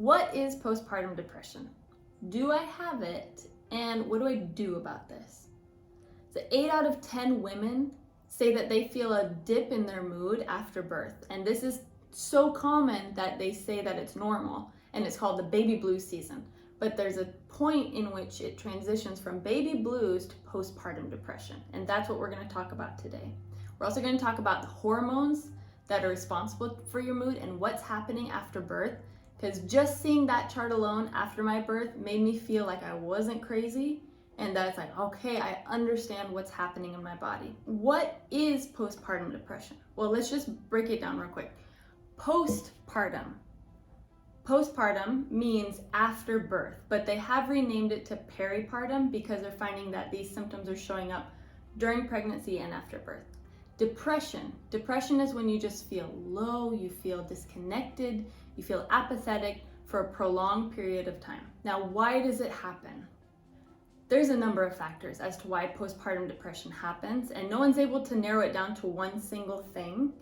What is postpartum depression? Do I have it? And what do I do about this? So 8 out of 10 women say that they feel a dip in their mood after birth. And this is so common that they say that it's normal, and it's called the baby blues season. But there's a point in which it transitions from baby blues to postpartum depression. And that's what we're going to talk about today. We're also going to talk about the hormones that are responsible for your mood and what's happening after birth. Because just seeing that chart alone after my birth made me feel like I wasn't crazy, and that it's like, okay, I understand what's happening in my body. What is postpartum depression? Well, let's just break it down real quick. Postpartum. Postpartum means after birth, but they have renamed it to peripartum because they're finding that these symptoms are showing up during pregnancy and after birth. Depression. Depression is when you just feel low, you feel disconnected, you feel apathetic for a prolonged period of time. Now, why does it happen? There's a number of factors as to why postpartum depression happens, and no one's able to narrow it down to one single thing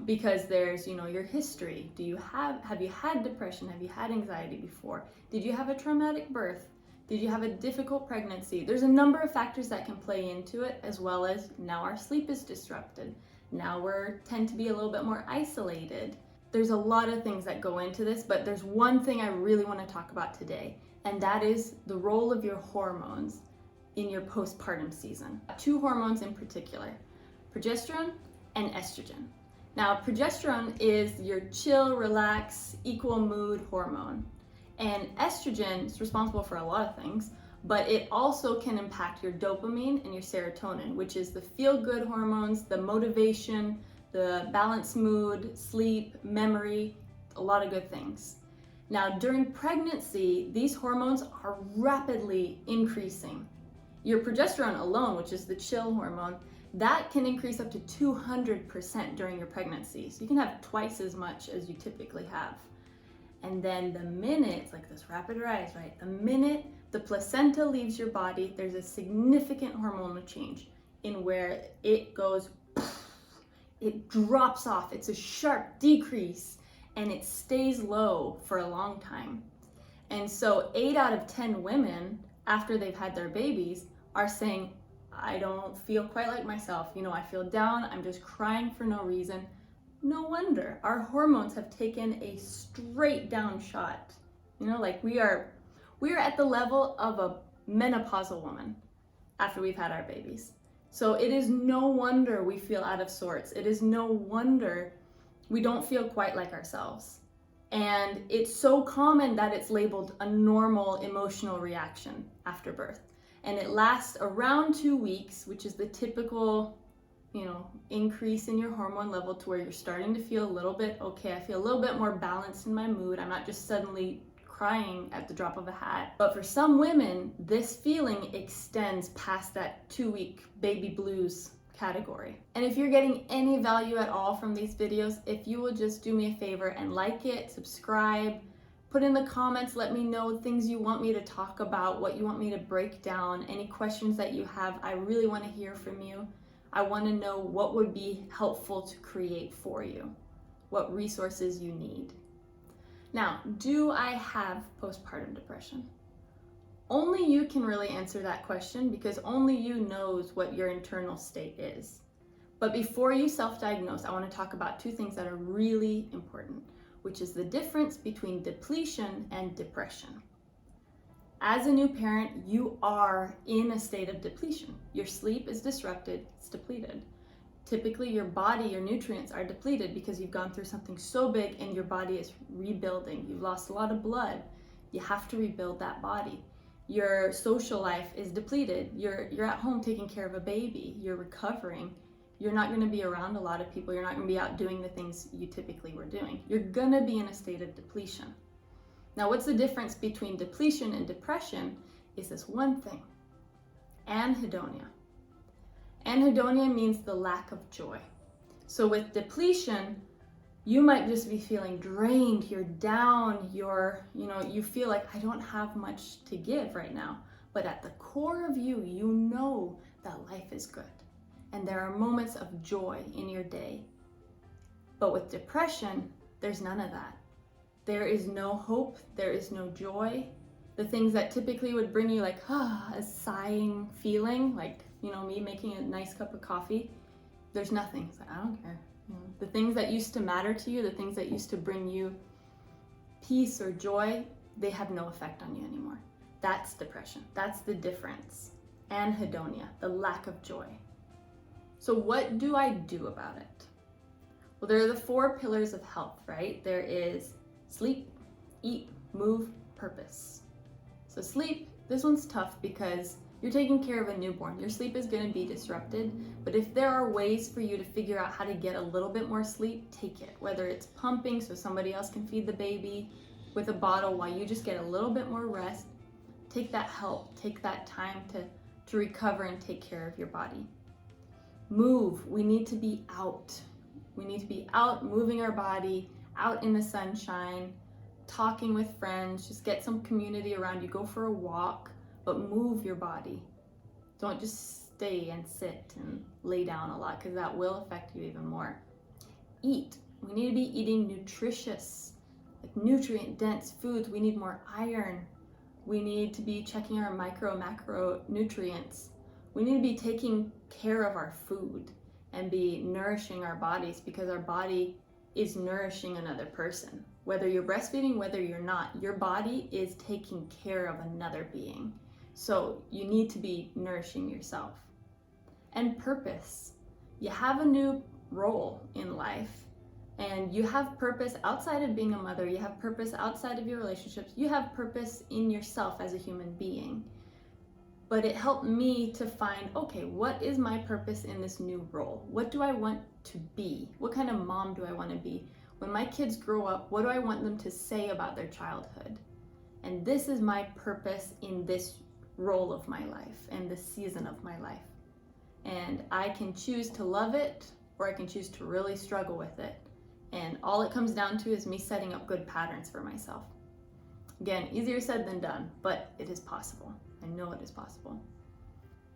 because there's, your history. Have you had depression? Have you had anxiety before? Did you have a traumatic birth? Did you have a difficult pregnancy? There's a number of factors that can play into it, as well as now our sleep is disrupted. Now we tend to be a little bit more isolated. There's a lot of things that go into this, but there's one thing I really want to talk about today, and that is the role of your hormones in your postpartum season. 2 hormones in particular, progesterone and estrogen. Now, progesterone is your chill, relax, equal mood hormone. And estrogen is responsible for a lot of things, but it also can impact your dopamine and your serotonin, which is the feel-good hormones, the motivation, the balanced mood, sleep, memory, a lot of good things. Now, during pregnancy, these hormones are rapidly increasing. Your progesterone alone, which is the chill hormone, that can increase up to 200% during your pregnancy. So you can have twice as much as you typically have. And then the minute, it's like this rapid rise, right? The minute the placenta leaves your body, there's a significant hormonal change in where it goes, it drops off. It's a sharp decrease, and it stays low for a long time. And so 8 out of 10 women, after they've had their babies, are saying, I don't feel quite like myself. I feel down. I'm just crying for no reason. No wonder our hormones have taken a straight down shot. Like we are at the level of a menopausal woman after we've had our babies. So it is no wonder we feel out of sorts. It is no wonder we don't feel quite like ourselves. And it's so common that it's labeled a normal emotional reaction after birth. And it lasts around 2 weeks, which is the typical increase in your hormone level to where you're starting to feel a little bit, okay, I feel a little bit more balanced in my mood. I'm not just suddenly crying at the drop of a hat. But for some women, this feeling extends past that 2-week baby blues category. And if you're getting any value at all from these videos, if you will just do me a favor and like it, subscribe, put in the comments, let me know things you want me to talk about, what you want me to break down, any questions that you have. I really want to hear from you. I want to know what would be helpful to create for you, what resources you need. Now, do I have postpartum depression? Only you can really answer that question because only you knows what your internal state is. But before you self-diagnose, I want to talk about 2 things that are really important, which is the difference between depletion and depression. As a new parent, you are in a state of depletion. Your sleep is disrupted, it's depleted. Typically, your body, your nutrients are depleted because you've gone through something so big and your body is rebuilding. You've lost a lot of blood. You have to rebuild that body. Your social life is depleted. You're at home taking care of a baby. You're recovering. You're not going to be around a lot of people. You're not going to be out doing the things you typically were doing. You're going to be in a state of depletion. Now, what's the difference between depletion and depression is this one thing: anhedonia. Anhedonia means the lack of joy. So with depletion, you might just be feeling drained, you're down, you feel like I don't have much to give right now. But at the core of you, you know that life is good. And there are moments of joy in your day. But with depression, there's none of that. There is no hope, there is no joy. The things that typically would bring you like, a sighing feeling, like, me making a nice cup of coffee, there's nothing. It's like, I don't care. The things that used to matter to you, the things that used to bring you peace or joy, they have no effect on you anymore. That's depression. That's the difference. Anhedonia, the lack of joy. So what do I do about it? Well, there are the 4 pillars of health, right? There is sleep, eat, move, purpose. So sleep, this one's tough because you're taking care of a newborn. Your sleep is going to be disrupted, but if there are ways for you to figure out how to get a little bit more sleep, take it. Whether it's pumping so somebody else can feed the baby with a bottle while you just get a little bit more rest, take that help, take that time to recover and take care of your body. Move, we need to be out. We need to be out, moving our body, out in the sunshine, talking with friends, just get some community around you, go for a walk, but move your body. Don't just stay and sit and lay down a lot because that will affect you even more. Eat, we need to be eating nutritious, like nutrient-dense foods. We need more iron. We need to be checking our macro nutrients. We need to be taking care of our food and be nourishing our bodies because our body is nourishing another person. Whether you're breastfeeding, whether you're not, your body is taking care of another being. So you need to be nourishing yourself. And purpose. You have a new role in life and you have purpose outside of being a mother. You have purpose outside of your relationships. You have purpose in yourself as a human being. But it helped me to find, okay, what is my purpose in this new role? What do I want to be? What kind of mom do I want to be? When my kids grow up, what do I want them to say about their childhood? And this is my purpose in this role of my life and this season of my life. And I can choose to love it or I can choose to really struggle with it. And all it comes down to is me setting up good patterns for myself. Again, easier said than done, but it is possible. I know it is possible.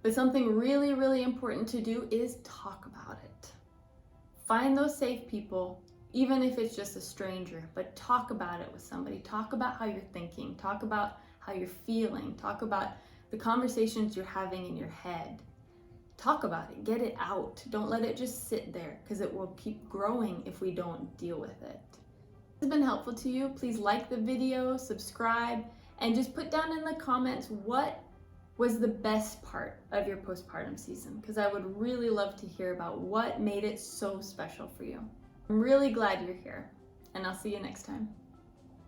But something really, really important to do is talk about it. Find those safe people, even if it's just a stranger, but talk about it with somebody. Talk about how you're thinking. Talk about how you're feeling. Talk about the conversations you're having in your head. Talk about it. Get it out. Don't let it just sit there because it will keep growing if we don't deal with it. If this has been helpful to you, please like the video, subscribe, and just put down in the comments what was the best part of your postpartum season, because I would really love to hear about what made it so special for you. I'm really glad you're here, and I'll see you next time.